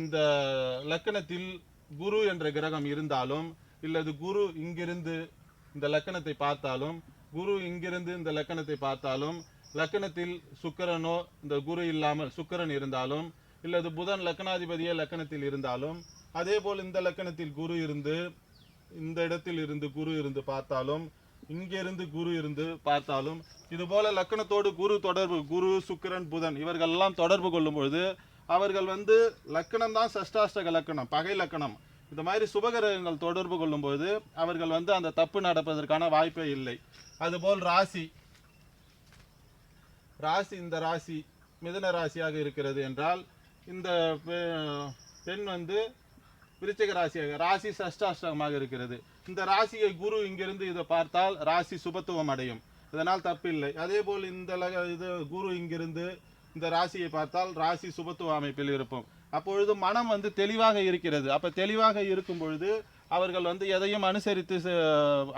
இந்த லக்கணத்தில் குரு என்ற கிரகம் இருந்தாலும் இல்லது குரு இங்கிருந்து இந்த லக்கணத்தை பார்த்தாலும் குரு இங்கிருந்து இந்த லக்கணத்தை பார்த்தாலும் லக்கணத்தில் சுக்கிரனோ இந்த குரு இல்லாமல் சுக்கிரன் இருந்தாலும் இல்லது புதன் லக்கணாதிபதியே லக்கணத்தில் இருந்தாலும் அதே போல் இந்த லக்கணத்தில் குரு இருந்து இந்த இடத்தில் இருந்து குரு இருந்து பார்த்தாலும் இங்கிருந்து குரு இருந்து பார்த்தாலும் இது போல லக்கணத்தோடு குரு தொடர்பு குரு சுக்கிரன் புதன் இவர்கள் எல்லாம் தொடர்பு கொள்ளும் பொழுது அவர்கள் லக்கணம் தான் சஷ்டாஷ்டக லக்கணம் பகை லக்கணம் இந்த மாதிரி சுபகிரகங்கள் தொடர்பு கொள்ளும் போது அவர்கள் அந்த தப்பு நடப்பதற்கான வாய்ப்பே இல்லை. அதுபோல் ராசி இந்த ராசி மிதுன ராசியாக இருக்கிறது என்றால் இந்த பெண் விருச்சிக ராசியாக ராசி சஷ்டாஷ்டகமாக இருக்கிறது. இந்த ராசியை குரு இங்கிருந்து இதை பார்த்தால் ராசி சுபத்துவம் அடையும், இதனால் தப்பில்லை. அதே போல் இது குரு இங்கிருந்து இந்த ராசியை பார்த்தால் ராசி சுபத்துவ அமைப்பில் இருப்போம். அப்பொழுது மனம் தெளிவாக இருக்கிறது. அப்ப தெளிவாக இருக்கும் பொழுது அவர்கள் எதையும்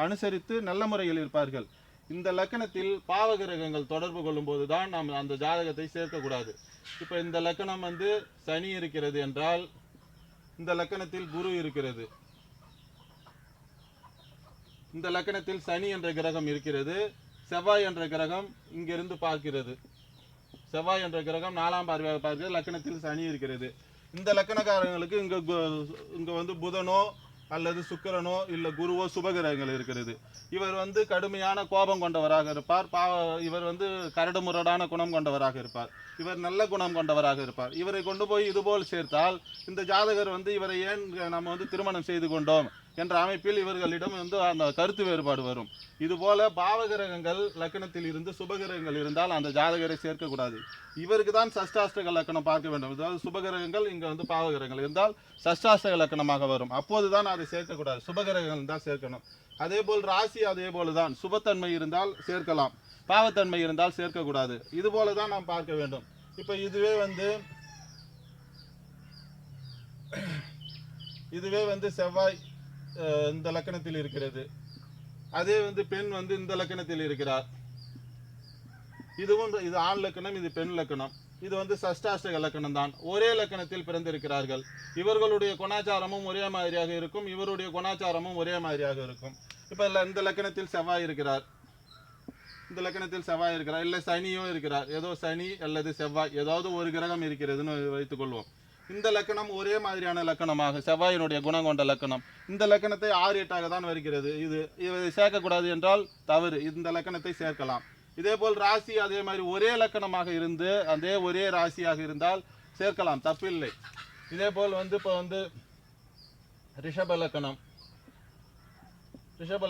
அனுசரித்து நல்ல முறையில் இருப்பார்கள். இந்த லக்கணத்தில் பாவகிரகங்கள் தொடர்பு கொள்ளும் போதுதான் நாம் அந்த ஜாதகத்தை சேர்க்கக்கூடாது. இப்ப இந்த லக்கணம் சனி இருக்கிறது என்றால் இந்த லக்கணத்தில் குரு இருக்கிறது, இந்த லக்கணத்தில் சனி என்ற கிரகம் இருக்கிறது, செவ்வாய் என்ற கிரகம் இங்கிருந்து பார்க்கிறது, செவ்வாய் என்ற கிரகம் 4ஆம் பார்வையாக பார்க்கிறது, லக்கணத்தில் சனி இருக்கிறது. இந்த லக்கணக்காரங்களுக்கு இங்க புதனோ அல்லது சுக்கிரனோ இல்ல குருவோ சுபகிரகங்கள் இருக்கிறது. இவர் கடுமையான கோபம் கொண்டவராக இருப்பார். இவர் கரடு முரடான குணம் கொண்டவராக இருப்பார். இவர் நல்ல குணம் கொண்டவராக இருப்பார். இவரை கொண்டு போய் இதுபோல் சேர்த்தால் இந்த ஜாதகர் இவரை ஏன் நம்ம திருமணம் செய்து கொண்டோம் என்ற அமைப்பில் இவர்களிடம் அந்த கருத்து வேறுபாடு வரும். இதுபோல பாவகிரகங்கள் லக்கணத்தில் இருந்து சுபகிரகங்கள் இருந்தால் அந்த ஜாதகரை சேர்க்கக்கூடாது. இவருக்கு தான் சஷ்டாஷ்டக லக்கணம் பார்க்க வேண்டும். அதாவது சுபகிரகங்கள் இங்க பாவகிரகங்கள் இருந்தால் சஷ்டாஷ்டக லக்கணமாக வரும். அப்போதுதான் அதை சேர்க்கக்கூடாது, சுபகிரகங்கள் தான் சேர்க்கணும். அதே போல் ராசி அதே போலதான், சுபத்தன்மை இருந்தால் சேர்க்கலாம், பாவத்தன்மை இருந்தால் சேர்க்கக்கூடாது. இது போலதான் நாம் பார்க்க வேண்டும். இப்ப இதுவே செவ்வாய் இந்த லக்கணத்தில் இருக்கிறது, அதே பெண் இந்த லக்கணத்தில் இருக்கிறார். இது ஆண் லக்கணம், இது பெண் லக்கணம். இது சஷ்டாஷ்டக லக்கணம் தான். ஒரே லக்கணத்தில் பிறந்திருக்கிறார்கள். இவர்களுடைய குணாச்சாரமும் ஒரே மாதிரியாக இருக்கும், இவருடைய குணாச்சாரமும் ஒரே மாதிரியாக இருக்கும். இப்ப இந்த லக்கணத்தில் செவ்வாய் இருக்கிறார், இந்த லக்கணத்தில் செவ்வாய் இருக்கிறார், இல்ல சனியும் இருக்கிறார். ஏதோ சனி அல்லது செவ்வாய் ஏதாவது ஒரு கிரகம் இருக்கிறதுன்னு வைத்துக் கொள்வோம். இந்த லக்கணம் ஒரே மாதிரியான லக்கணமாக செவ்வாயினுடைய குணம் கொண்ட லக்கணம். இந்த லக்கணத்தை 6 8ஆக தான் வருகிறது. இதை சேர்க்கக்கூடாது என்றால் தவறு, இந்த லக்கணத்தை சேர்க்கலாம். இதே போல் ராசி அதே மாதிரி ஒரே லக்கணமாக இருந்து அதே ஒரே ராசியாக இருந்தால் சேர்க்கலாம், தப்பில்லை. இதே போல் இப்போ ரிஷப லக்கணம், ரிஷப